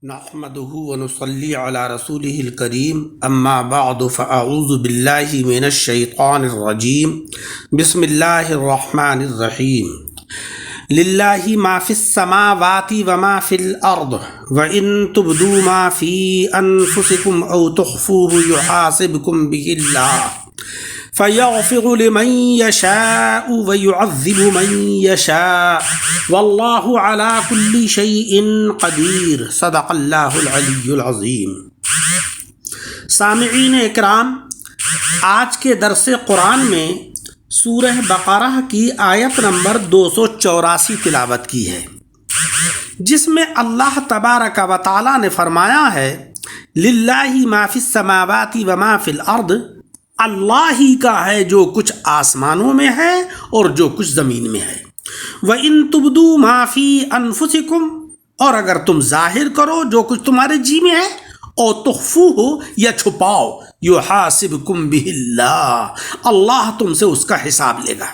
نحمده ونصلي على رسوله الكريم اما بعد فاعوذ بالله من الشيطان الرجيم بسم الله الرحمن الرحيم لله ما في السماوات وما في الارض وان تبدوا ما في انفسكم او تخفوه يحاسبكم به الله فيغفر لمن يشاء ويعذب من يشاء والله على كل شيء قدير صدق اللہ العلی العظیم۔ سامعین اکرام، آج کے درس قرآن میں سورہ بقرہ کی آیت نمبر 284 تلاوت کی ہے، جس میں اللہ تبارک و تعالی نے فرمایا ہے للہ ما فی السماوات وما فی الارض، اللہ ہی کا ہے جو کچھ آسمانوں میں ہے اور جو کچھ زمین میں ہے۔ وَإِن تُبْدُوا مَا فِي أَنفُسِكُمْ، اور اگر تم ظاہر کرو جو کچھ تمہارے جی میں ہے، اور تخفوہ یا چھپاؤ، يُحَاسِبْكُمْ بِهِ اللَّهُ، اللہ تم سے اس کا حساب لے گا۔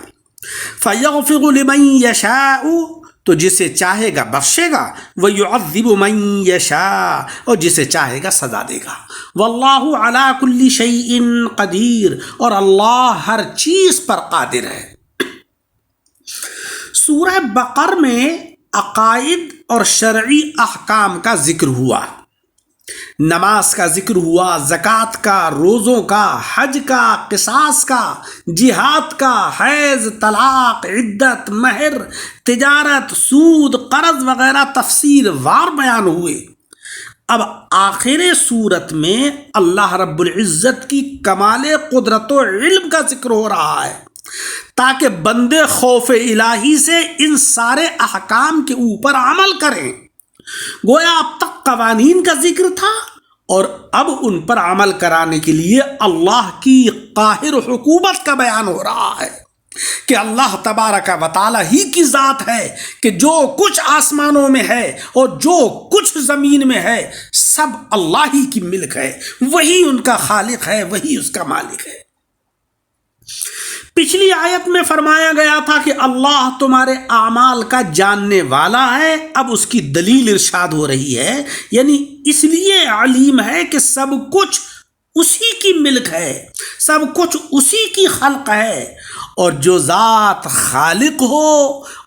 فَيَغْفِرُ لِمَن يَشَاءُ، تو جسے چاہے گا بخشے گا، وَيُعَذِّبُ مَن يَشَاءُ، اور جسے چاہے گا سزا دے گا۔ وَاللَّهُ عَلَى كُلِّ شَيْءٍ قَدِيرٌ، اور اللہ ہر چیز پر قادر ہے۔ سورہ بقر میں عقائد اور شرعی احکام کا ذکر ہوا، نماز کا ذکر ہوا، زکوٰۃ کا، روزوں کا، حج کا، قصاص کا، جہاد کا، حیض، طلاق، عدت، مہر، تجارت، سود، قرض وغیرہ تفصیل وار بیان ہوئے۔ اب آخر صورت میں اللہ رب العزت کی کمال قدرت و علم کا ذکر ہو رہا ہے، تاکہ بندے خوف الہی سے ان سارے احکام کے اوپر عمل کریں۔ گویا اب تک قوانین کا ذکر تھا، اور اب ان پر عمل کرانے کے لیے اللہ کی قاہر حکومت کا بیان ہو رہا ہے کہ اللہ تبارک و تعالی ہی کی ذات ہے کہ جو کچھ آسمانوں میں ہے اور جو کچھ زمین میں ہے سب اللہ ہی کی ملک ہے، وہی ان کا خالق ہے، وہی اس کا مالک ہے۔ پچھلی آیت میں فرمایا گیا تھا کہ اللہ تمہارے اعمال کا جاننے والا ہے، اب اس کی دلیل ارشاد ہو رہی ہے، یعنی اس لیے علیم ہے کہ سب کچھ اسی کی ملک ہے، سب کچھ اسی کی خلق ہے، اور جو ذات خالق ہو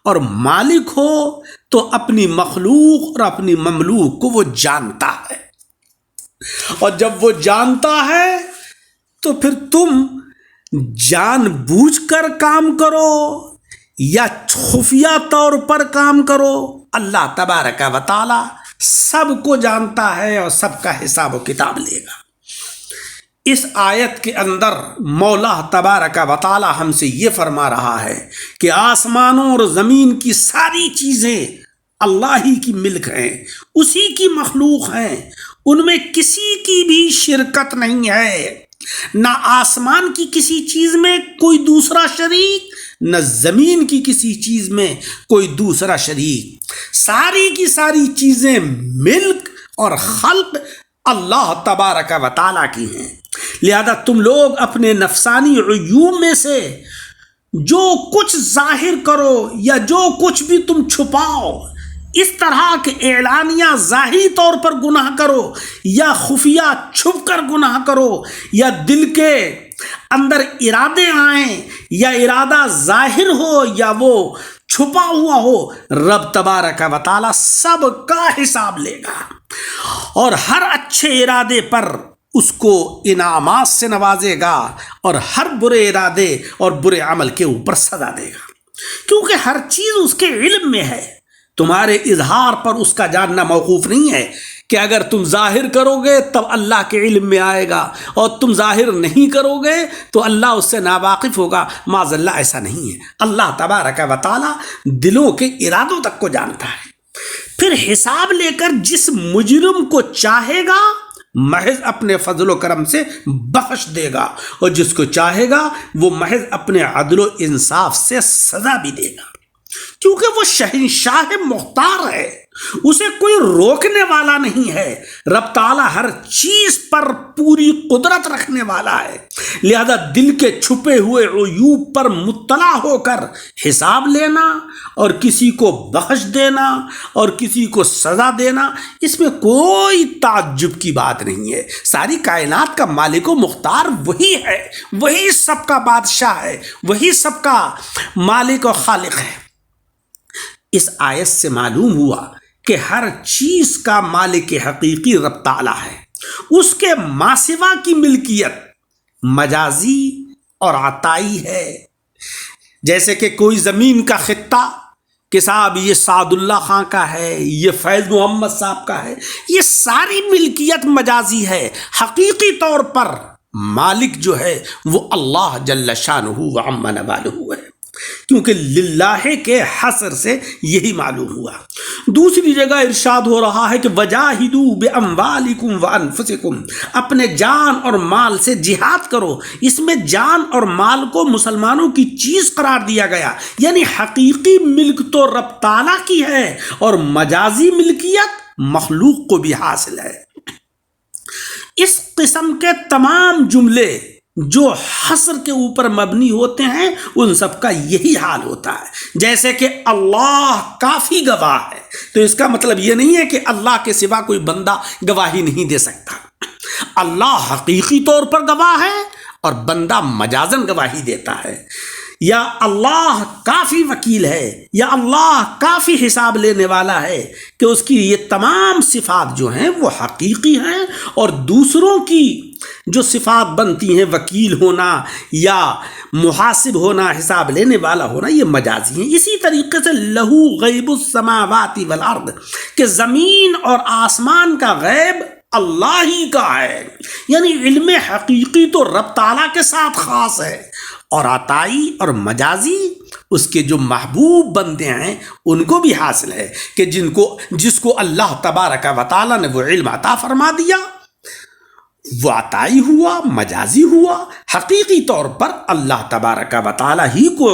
اور مالک ہو تو اپنی مخلوق اور اپنی مملوک کو وہ جانتا ہے، اور جب وہ جانتا ہے تو پھر تم جان بوجھ کر کام کرو یا خفیہ طور پر کام کرو، اللہ تبارک و تعالی سب کو جانتا ہے اور سب کا حساب و کتاب لے گا۔ اس آیت کے اندر مولا تبارک و تعالی ہم سے یہ فرما رہا ہے کہ آسمانوں اور زمین کی ساری چیزیں اللہ ہی کی ملک ہیں، اسی کی مخلوق ہیں، ان میں کسی کی بھی شرکت نہیں ہے، نہ آسمان کی کسی چیز میں کوئی دوسرا شریک، نہ زمین کی کسی چیز میں کوئی دوسرا شریک، ساری کی ساری چیزیں ملک اور خلق اللہ تبارک و تعالیٰ کی ہیں۔ لہذا تم لوگ اپنے نفسانی عیوب میں سے جو کچھ ظاہر کرو یا جو کچھ بھی تم چھپاؤ، اس طرح کے اعلانیہ ظاہری طور پر گناہ کرو یا خفیہ چھپ کر گناہ کرو، یا دل کے اندر ارادے آئیں یا ارادہ ظاہر ہو یا وہ چھپا ہوا ہو، رب تبارک و تعالی سب کا حساب لے گا، اور ہر اچھے ارادے پر اس کو انعامات سے نوازے گا، اور ہر برے ارادے اور برے عمل کے اوپر سزا دے گا، کیونکہ ہر چیز اس کے علم میں ہے۔ تمہارے اظہار پر اس کا جاننا موقوف نہیں ہے کہ اگر تم ظاہر کرو گے تب اللہ کے علم میں آئے گا، اور تم ظاہر نہیں کرو گے تو اللہ اس سے ناواقف ہوگا، معاذ اللہ ایسا نہیں ہے۔ اللہ تبارک و تعالی دلوں کے ارادوں تک کو جانتا ہے، پھر حساب لے کر جس مجرم کو چاہے گا محض اپنے فضل و کرم سے بخش دے گا، اور جس کو چاہے گا وہ محض اپنے عدل و انصاف سے سزا بھی دے گا۔ کیونکہ وہ شہنشاہ مختار ہے، اسے کوئی روکنے والا نہیں ہے۔ رب تعالیٰ ہر چیز پر پوری قدرت رکھنے والا ہے، لہذا دل کے چھپے ہوئے عیوب پر مطلع ہو کر حساب لینا اور کسی کو بخش دینا اور کسی کو سزا دینا، اس میں کوئی تعجب کی بات نہیں ہے۔ ساری کائنات کا مالک و مختار وہی ہے، وہی سب کا بادشاہ ہے، وہی سب کا مالک و خالق ہے۔ اس آیت سے معلوم ہوا کہ ہر چیز کا مالک حقیقی رب تعالیٰ ہے، اس کے ماسوا کی ملکیت مجازی اور عطائی ہے۔ جیسے کہ کوئی زمین کا خطہ کہ صاحب یہ سعد اللہ خان کا ہے، یہ فیض محمد صاحب کا ہے، یہ ساری ملکیت مجازی ہے۔ حقیقی طور پر مالک جو ہے وہ اللہ جل شانہ و عم نوالہ ہے، کیونکہ للہ کے حصر سے یہی معلوم ہوا۔ دوسری جگہ ارشاد ہو رہا ہے کہ وجاہدوا باموالکم وانفسکم، اپنے جان اور مال سے جہاد کرو۔ اس میں جان اور مال کو مسلمانوں کی چیز قرار دیا گیا، یعنی حقیقی ملک تو رب تعالیٰ کی ہے اور مجازی ملکیت مخلوق کو بھی حاصل ہے۔ اس قسم کے تمام جملے جو حصر کے اوپر مبنی ہوتے ہیں ان سب کا یہی حال ہوتا ہے۔ جیسے کہ اللہ کافی گواہ ہے، تو اس کا مطلب یہ نہیں ہے کہ اللہ کے سوا کوئی بندہ گواہی نہیں دے سکتا۔ اللہ حقیقی طور پر گواہ ہے اور بندہ مجازن گواہی دیتا ہے۔ یا اللہ کافی وکیل ہے، یا اللہ کافی حساب لینے والا ہے کہ اس کی یہ تمام صفات جو ہیں وہ حقیقی ہیں، اور دوسروں کی جو صفات بنتی ہیں وکیل ہونا یا محاسب ہونا، حساب لینے والا ہونا، یہ مجازی ہیں۔ اسی طریقے سے لہو غیب السماوات والارض، کہ زمین اور آسمان کا غیب اللہ ہی کا ہے، یعنی علم حقیقی تو رب تعالیٰ کے ساتھ خاص ہے، اور عطائی اور مجازی اس کے جو محبوب بندے ہیں ان کو بھی حاصل ہے، کہ جس کو اللہ تبارک و تعالیٰ نے وہ علم عطا فرما دیا، وہ عطائی ہوا، مجازی ہوا۔ حقیقی طور پر اللہ تبارک و تعالیٰ ہی کو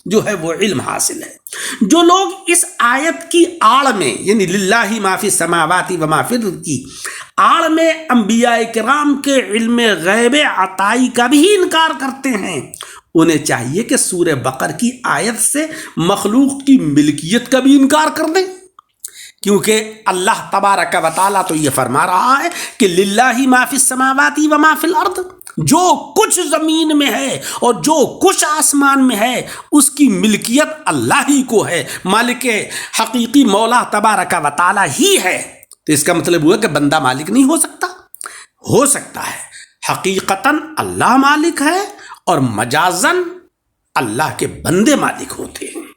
جو ہے وہ علم حاصل ہے۔ جو لوگ اس آیت کی آڑ میں، یعنی للہ ما فی السماوات و ما فی الارض کی آڑ میں انبیاء کرام کے علم غیب عطائی کا بھی انکار کرتے ہیں، انہیں چاہیے کہ سورہ بقر کی آیت سے مخلوق کی ملکیت کا بھی انکار کر دیں، کیونکہ اللہ تبارک و تعالیٰ تو یہ فرما رہا ہے کہ للہ ما فی السماوات و ما فی الارض، جو کچھ زمین میں ہے اور جو کچھ آسمان میں ہے اس کی ملکیت اللہ ہی کو ہے، مالک حقیقی مولا تبارک و تعالیٰ ہی ہے۔ تو اس کا مطلب ہوا کہ بندہ مالک نہیں ہو سکتا ہے۔ حقیقتاً اللہ مالک ہے اور مجازن اللہ کے بندے مالک ہوتے ہیں۔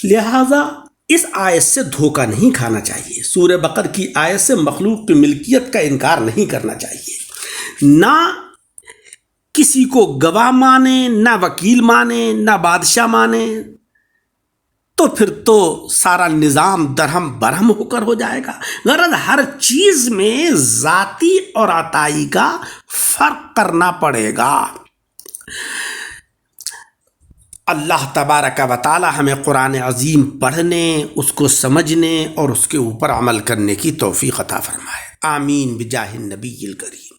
لہذا اس آیت سے دھوکہ نہیں کھانا چاہیے، سورہ بقر کی آیت سے مخلوق کی ملکیت کا انکار نہیں کرنا چاہیے، نہ کسی کو گواہ مانے، نہ وکیل مانے، نہ بادشاہ مانے، تو پھر تو سارا نظام درہم برہم ہو کر ہو جائے گا۔ غرض ہر چیز میں ذاتی اور عطائی کا فرق کرنا پڑے گا۔ اللہ تبارک و تعالی ہمیں قرآن عظیم پڑھنے، اس کو سمجھنے اور اس کے اوپر عمل کرنے کی توفیق عطا فرمائے۔ آمین بجاہ النبی الکریم۔